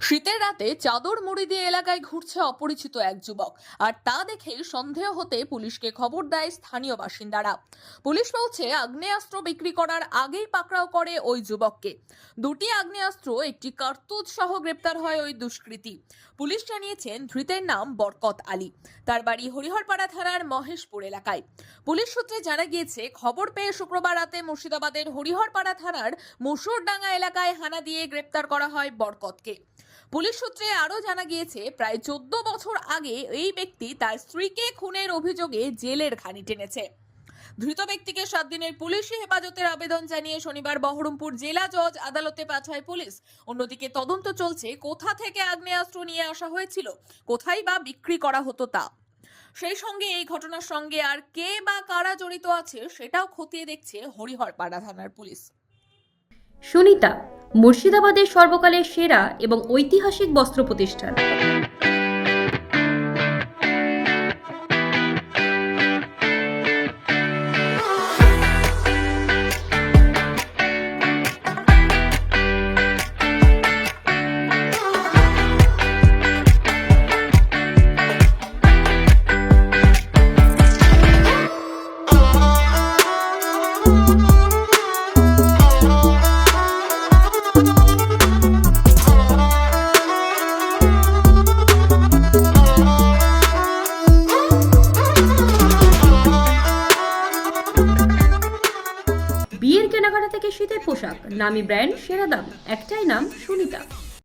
শীতের রাতে চাদর মুড়ি দিয়ে এলাকায় ঘুরছে অপরিচিত এক যুবক, আর তা দেখেই সন্দেহ হতে পুলিশকে খবর দেয় স্থানীয় বাসিন্দারা। পুলিশ বলছে আগ্নেয়াস্ত্র বিক্রি করার আগেই পাকড়াও করে ওই যুবককে। দুটি আগ্নেয়াস্ত্র, একটি কার্তুজ সহ গ্রেপ্তার হয় ওই দুষ্কৃতী। পুলিশ জানিয়েছেন ধৃতের নাম বরকত আলী, তার বাড়ি হরিহরপাড়া থানার মহেশপুর এলাকায়। পুলিশ সূত্রে জানা গিয়েছে, খবর পেয়ে শুক্রবার রাতে মুর্শিদাবাদের হরিহরপাড়া থানার মুসুরডাঙ্গা এলাকায় হানা দিয়ে গ্রেপ্তার করা হয় বরকতকে। পুলিশ সূত্রে আরও জানা গিয়েছে, প্রায় 14 বছর আগে এই ব্যক্তি তার স্ত্রীকে খুনের অভিযোগে জেলের ঘানি টেনেছে। ধৃত ব্যক্তিকে 7 দিনের পুলিশি হেফাজতের আবেদন জানিয়ে শনিবার বহরমপুর জেলা জজ আদালতে পাঠায় পুলিশ। অন্যদিকে তদন্ত চলছে কোথা থেকে আগ্নেয়াস্ত্র নিয়ে আসা হয়েছিল, কোথায় বা বিক্রি করা হতো তা। সেই সঙ্গে এই ঘটনার সঙ্গে আর কে বা কারা জড়িত আছে সেটাও খতিয়ে দেখছে হরিহরপাড়া থানার পুলিশ। সুনিতা, মুর্শিদাবাদের সর্বকালের সেরা এবং ঐতিহাসিক বস্ত্র প্রতিষ্ঠান। বিয়ের কেনাকাটা থেকে শীতের পোশাক, নামি ব্র্যান্ড, সেরা দাম, একটাই নাম সুনিতা।